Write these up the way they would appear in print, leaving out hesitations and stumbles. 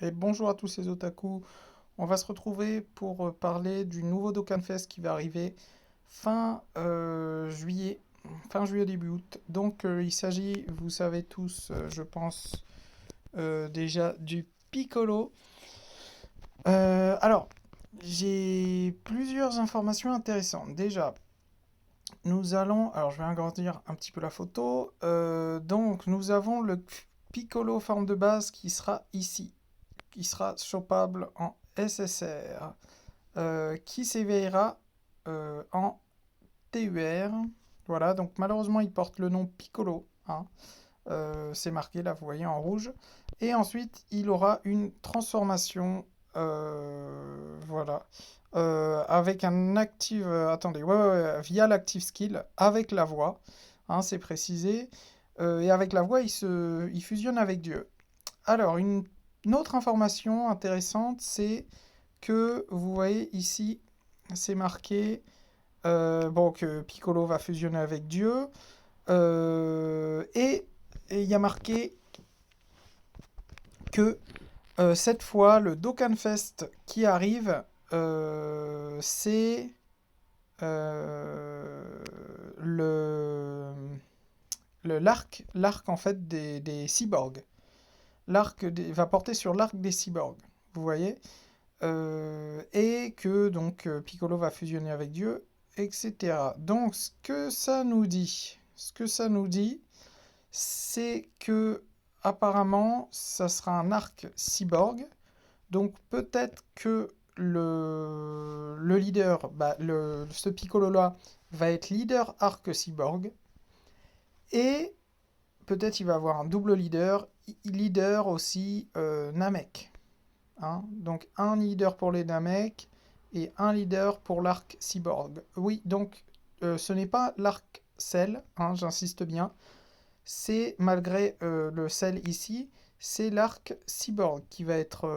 Et bonjour à tous ces otaku. On va se retrouver pour parler du nouveau Dokkan Fest qui va arriver fin juillet, fin juillet début août. Donc il s'agit, vous savez tous, je pense déjà du Piccolo. Alors, j'ai plusieurs informations intéressantes. Déjà, nous allons, alors je vais agrandir un petit peu la photo. Donc nous avons le Piccolo forme de base qui sera ici, qui sera chopable en SSR, qui s'éveillera en TUR. Voilà, donc malheureusement il porte le nom Piccolo, hein. C'est marqué là, vous voyez en rouge. Et ensuite il aura une transformation, voilà, avec un active, attendez, ouais, ouais, ouais, via l'active skill avec la voix, hein, c'est précisé. Et avec la voix il fusionne avec Dieu. Alors, une autre information intéressante, c'est que vous voyez ici, c'est marqué bon, que Piccolo va fusionner avec Dieu. Et il y a marqué que cette fois, le Dokkan Fest qui arrive, c'est euh, le, l'arc en fait des cyborgs. Va porter sur l'arc des cyborgs. Vous voyez. Et que donc Piccolo va fusionner avec Dieu, etc. Donc ce que ça nous dit, c'est que apparemment ça sera un arc cyborg. Donc peut-être que le leader, bah, ce Piccolo là, va être leader arc cyborg. Et peut-être il va avoir un double leader, leader aussi Namek, hein. Donc un leader pour les Namek et un leader pour l'arc Cyborg. Oui, donc ce n'est pas l'arc Cell, hein, j'insiste bien. C'est malgré le Cell ici, c'est l'arc Cyborg qui va être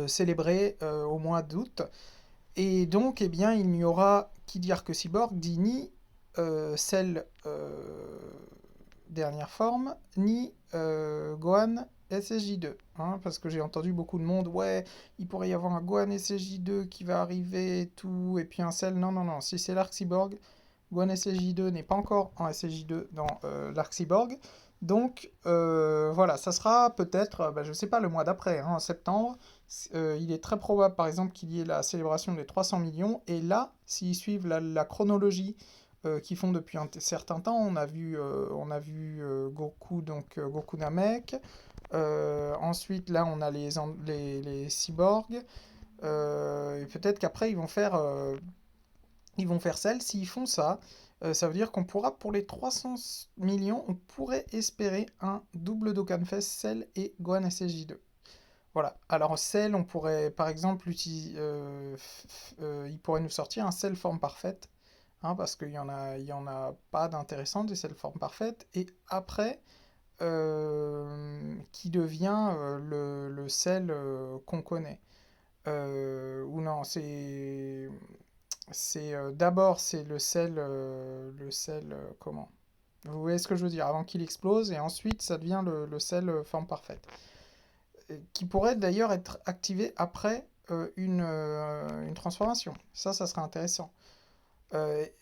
célébré au mois d'août. Et donc, eh bien, il n'y aura qui dit arc Cyborg dit ni Cell dernière forme, ni Gohan SSJ2. Hein, parce que j'ai entendu beaucoup de monde, ouais, il pourrait y avoir un Gohan SSJ2 qui va arriver et tout, et puis un Cell. Non, non, non, si c'est l'Arc Cyborg, Gohan SSJ2 n'est pas encore en SSJ2 dans l'Arc Cyborg. Donc voilà, ça sera peut-être, bah, je sais pas, le mois d'après, hein, en septembre. Il est très probable, par exemple, qu'il y ait la célébration des 300 millions. Et là, s'ils suivent la chronologie qui font depuis un certain temps. On a vu Goku, donc Goku Namek. Ensuite, là, on a les cyborgs. Et peut-être qu'après, ils vont faire Cell. S'ils font ça, ça veut dire qu'on pourra, pour les 300 millions, on pourrait espérer un double Dokkan Fest Cell et Gohan SSJ2. Voilà. Alors Cell, on pourrait par exemple utiliser, il pourrait nous sortir un Cell forme parfaite, hein, parce qu'il y en a pas d'intéressantes des Cell forme parfaite. Et après, qui devient le Cell qu'on connaît. Ou non, d'abord c'est le sel comment? Vous voyez ce que je veux dire? Avant qu'il explose, et ensuite ça devient le sel forme parfaite, qui pourrait d'ailleurs être activé après une transformation. Ça serait intéressant.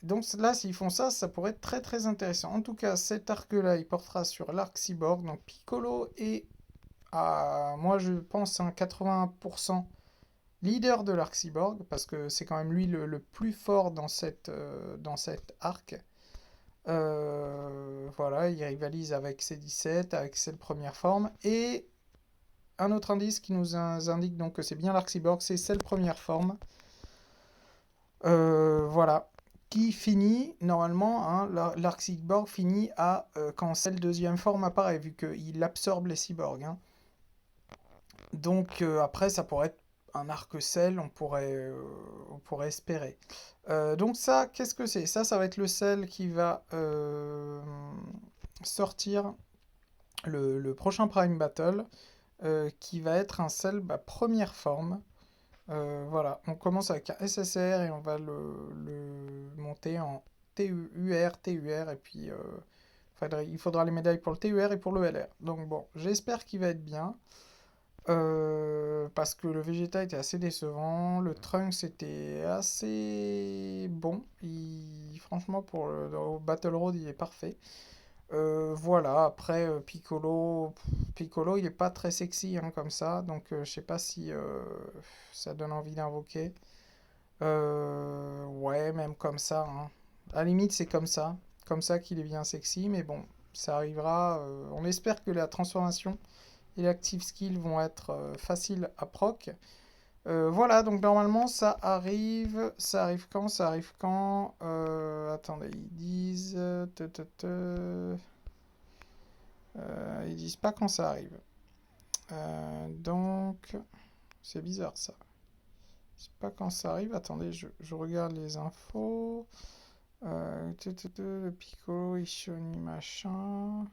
Donc là, s'ils font ça, ça pourrait être très très intéressant. En tout cas, cet arc-là, il portera sur l'arc cyborg. Donc Piccolo est, moi je pense, un 80% leader de l'arc cyborg, parce que c'est quand même lui le plus fort dans cet arc. Voilà, il rivalise avec C17, avec cette première forme. Et un autre indice qui nous indique donc que c'est bien l'arc cyborg, c'est cette première forme. Voilà. Qui finit, normalement, hein, l'arc cyborg finit quand cette deuxième forme apparaît, vu qu'il absorbe les cyborgs, hein. Donc après, ça pourrait être un arc sel, on pourrait espérer. Donc ça, qu'est-ce que c'est? Ça va être le sel qui va sortir le prochain Prime Battle, qui va être un sel, bah, première forme. Voilà, on commence avec un SSR et on va le monter en TUR, et puis il faudra les médailles pour le TUR et pour le LR. Donc bon, j'espère qu'il va être bien. Parce que le Vegeta était assez décevant, le Trunks était assez bon, franchement pour le Battle Road il est parfait. Voilà, après Piccolo il est pas très sexy hein, comme ça, donc je sais pas si ça donne envie d'invoquer. Ouais, même comme ça, hein. À la limite c'est comme ça qu'il est bien sexy, mais bon, ça arrivera. On espère que la transformation et l'active skill vont être faciles à proc. Voilà, donc normalement ça arrive quand? Ça arrive quand? Attendez, ils disent... ils disent pas quand ça arrive. Donc, c'est bizarre ça. Je sais pas quand ça arrive. Attendez, je regarde les infos. Le Piccolo, Ishoni, machin.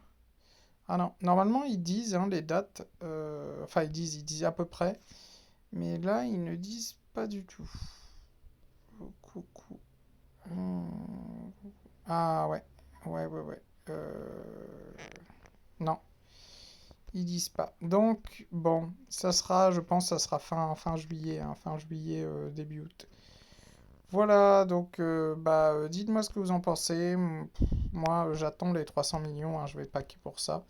Ah non, normalement ils disent hein, les dates. Enfin, ils disent à peu près. Mais là, ils ne disent pas du tout. Oh, coucou. Hmm. Ah ouais. Ouais. Non, ils disent pas. Donc, bon, ça sera, je pense, ça sera fin juillet, hein, fin juillet, début août. Voilà, donc, dites-moi ce que vous en pensez. Moi, j'attends les 300 millions, hein, je vais packer pour ça.